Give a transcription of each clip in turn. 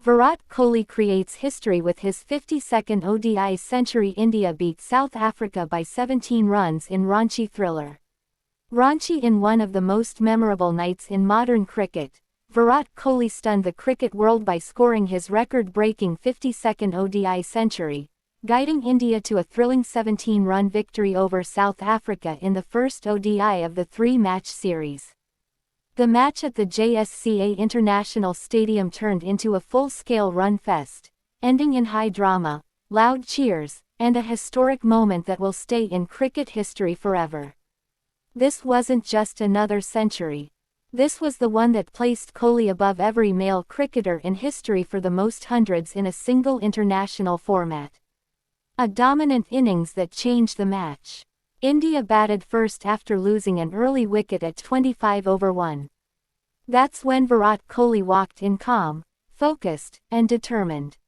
Virat Kohli creates history with his 52nd ODI century. India beat South Africa by 17 runs in Ranchi thriller. Ranchi. In one of the most memorable nights in modern cricket, Virat Kohli stunned the cricket world by scoring his record-breaking 52nd ODI century, guiding India to a thrilling 17-run victory over South Africa in the first ODI of the three-match series. The match at the JSCA International Stadium turned into a full-scale run fest, ending in high drama, loud cheers, and a historic moment that will stay in cricket history forever. This wasn't just another century. This was the one that placed Kohli above every male cricketer in history for the most hundreds in a single international format. A dominant innings that changed the match. India batted first after losing an early wicket at 25 over 1. That's when Virat Kohli walked in calm, focused, and determined.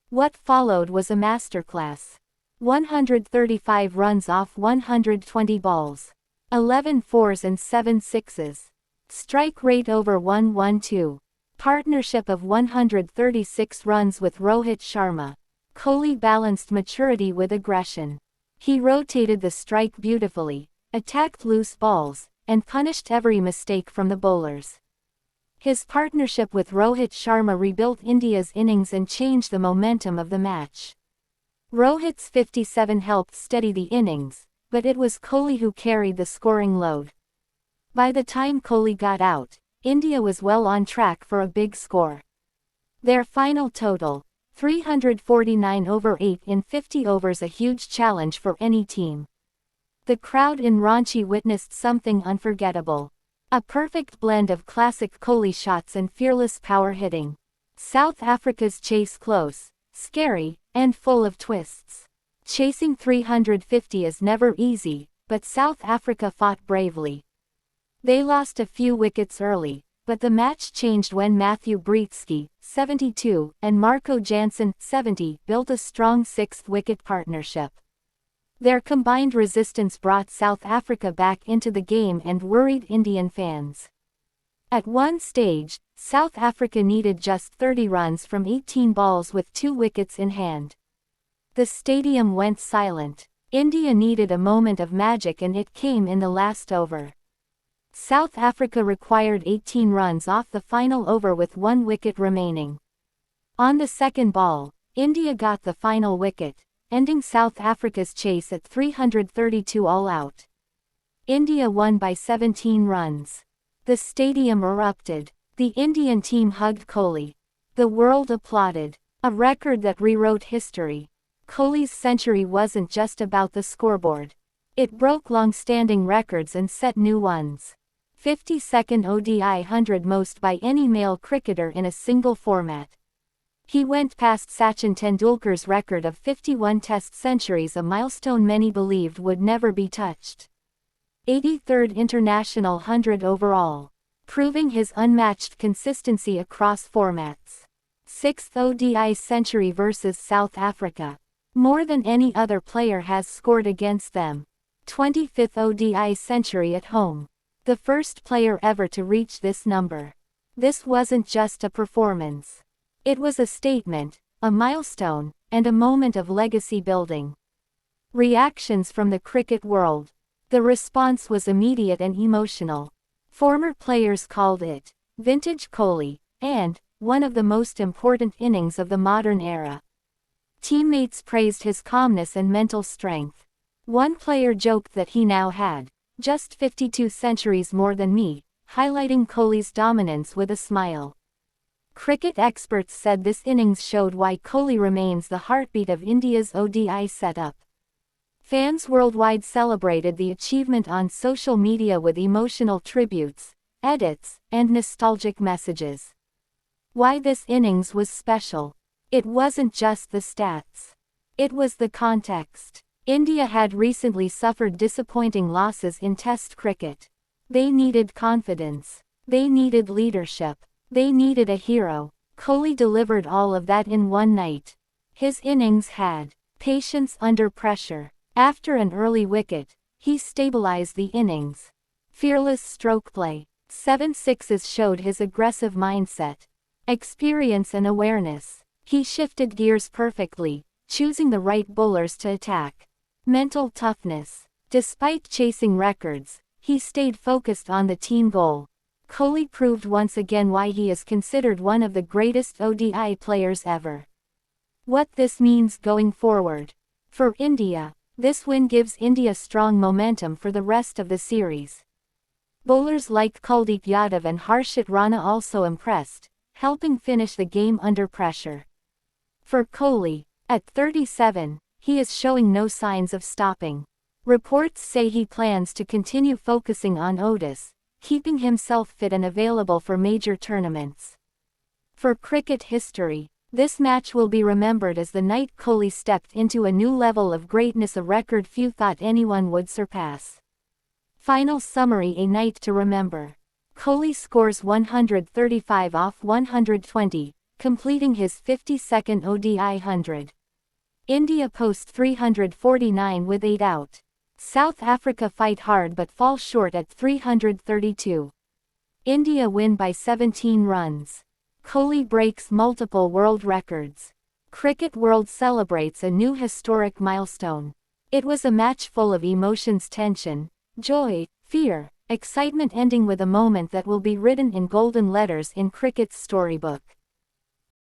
What followed was a masterclass. 135 runs off 120 balls. 11 fours and 7 sixes. Strike rate over 112. Partnership of 136 runs with Rohit Sharma. Kohli balanced maturity with aggression. He rotated the strike beautifully, attacked loose balls, and punished every mistake from the bowlers. His partnership with Rohit Sharma rebuilt India's innings and changed the momentum of the match. Rohit's 57 helped steady the innings, but it was Kohli who carried the scoring load. By the time Kohli got out, India was well on track for a big score. Their final total, 349 over 8 in 50 overs, a huge challenge for any team. The crowd in Ranchi witnessed something unforgettable. A perfect blend of classic Kohli shots and fearless power hitting. South Africa's chase close, scary, and full of twists. Chasing 350 is never easy, but South Africa fought bravely. They lost a few wickets early, but the match changed when Matthew Breetzke, 72, and Marco Jansen, 70, built a strong sixth-wicket partnership. Their combined resistance brought South Africa back into the game and worried Indian fans. At one stage, South Africa needed just 30 runs from 18 balls with 2 wickets in hand. The stadium went silent. India needed a moment of magic, and it came in the last over. South Africa required 18 runs off the final over with 1 wicket remaining. On the second ball, India got the final wicket, ending South Africa's chase at 332 all out. India won by 17 runs. The stadium erupted. The Indian team hugged Kohli. The world applauded. A record that rewrote history. Kohli's century wasn't just about the scoreboard. It broke long-standing records and set new ones. 52nd ODI 100 most by any male cricketer in a single format. He went past Sachin Tendulkar's record of 51 Test centuries, a milestone many believed would never be touched. 83rd International 100 overall, proving his unmatched consistency across formats. 6th ODI century versus South Africa. More than any other player has scored against them. 25th ODI century at home. The first player ever to reach this number. This wasn't just a performance. It was a statement, a milestone, and a moment of legacy building. Reactions from the cricket world. The response was immediate and emotional. Former players called it vintage Kohli and one of the most important innings of the modern era. Teammates praised his calmness and mental strength. One player joked that he now had just 52 centuries more than me, highlighting Kohli's dominance with a smile. Cricket experts said this innings showed why Kohli remains the heartbeat of India's ODI setup. Fans worldwide celebrated the achievement on social media with emotional tributes, edits, and nostalgic messages. Why this innings was special? It wasn't just the stats. It was the context. India had recently suffered disappointing losses in Test cricket. They needed confidence. They needed leadership. They needed a hero. Kohli delivered all of that in one night. His innings had patience under pressure. After an early wicket, he stabilized the innings. Fearless stroke play. 7 sixes showed his aggressive mindset. Experience and awareness. He shifted gears perfectly, choosing the right bowlers to attack. Mental toughness. Despite chasing records, he stayed focused on the team goal. Kohli proved once again why he is considered one of the greatest ODI players ever. What this means going forward. For India, this win gives India strong momentum for the rest of the series. Bowlers like Kuldeep Yadav and Harshit Rana also impressed, helping finish the game under pressure. For Kohli, at 37, he is showing no signs of stopping. Reports say he plans to continue focusing on ODIs, keeping himself fit and available for major tournaments. For cricket history, this match will be remembered as the night Kohli stepped into a new level of greatness, a record few thought anyone would surpass. Final summary: a night to remember. Kohli scores 135 off 120, completing his 52nd ODI 100. India post 349 with 8 out. South Africa fight hard but fall short at 332. India win by 17 runs. Kohli breaks multiple world records. Cricket world celebrates a new historic milestone. It was a match full of emotions, tension, joy, fear, excitement, ending with a moment that will be written in golden letters in cricket's storybook.